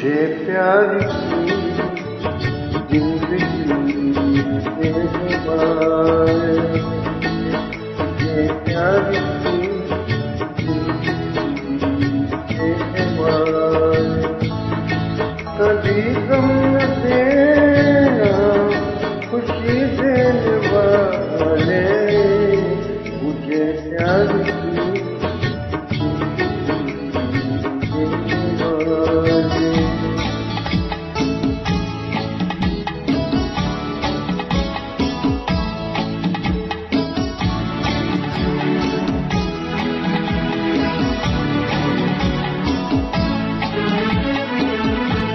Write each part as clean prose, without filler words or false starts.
मुझे प्यार की जिंदगी देने वाले, मुझे प्यार की जिंदगी देने वाले, कभी गम न देना खुशी देने वाले, मुझे प्यार की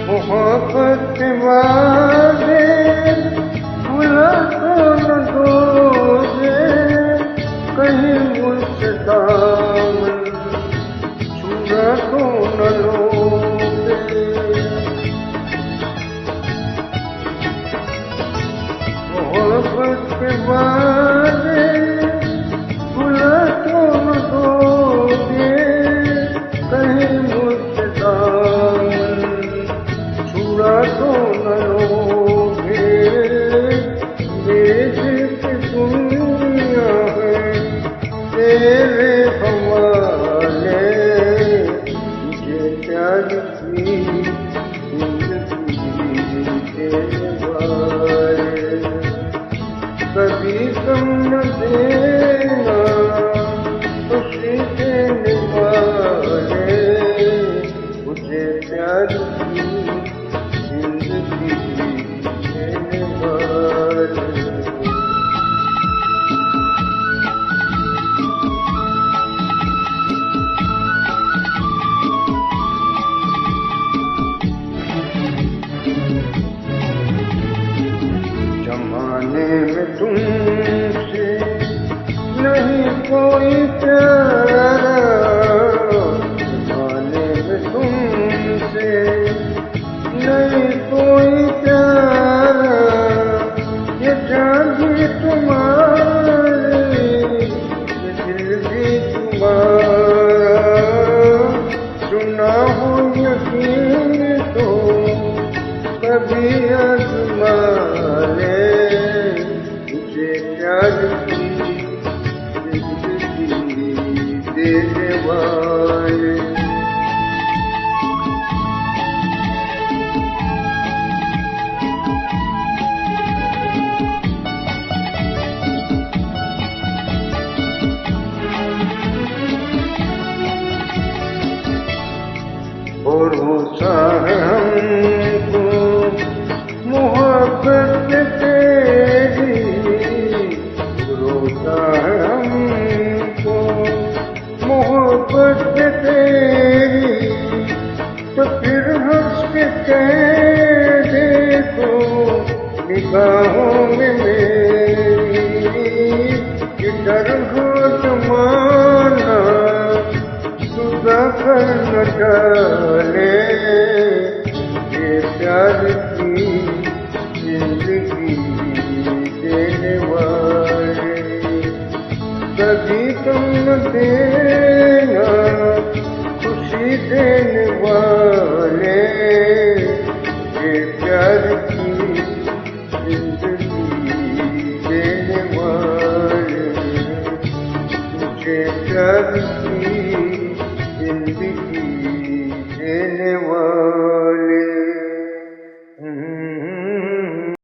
मोहब्बत वाले भुला तो न दोगे, कहीं मुझसे दामन छुरा तो न लोगे। मोहब्बत वाले भुला तो न दोगे, कहीं मुझसे दामन छुरा तो न लोगे। देश की दुनिया है तेरे हवाले, मुझे प्यार की जिंदगी देने वाले, कभी गम न देना खुशी देने वाले, मुझे प्यार की जिंदगी देने वाले। जमाने में तुमसे नहीं कोई प्यारा, जमाने में तुमसे नहीं कोई प्यारा, ये जान भी तुम्हारी, ये दिल भी तुम्हारा, सुना हो यकीन तो कभी आजमा ले, मुझे प्यार की जिंदगी देने वाले। भरोसा है हमको मोहब्बत तेरी, भरोसा है हमको मोहब्बत तेरी, तो फिर हंस के कह देखो निगाहों में मेरी, किधर हो जमाना जुदा कर न डाले, ये प्यार की जिंदगी देने वाले, कभी तुम न देना खुशी देने वाले, ये प्यार की जिंदगी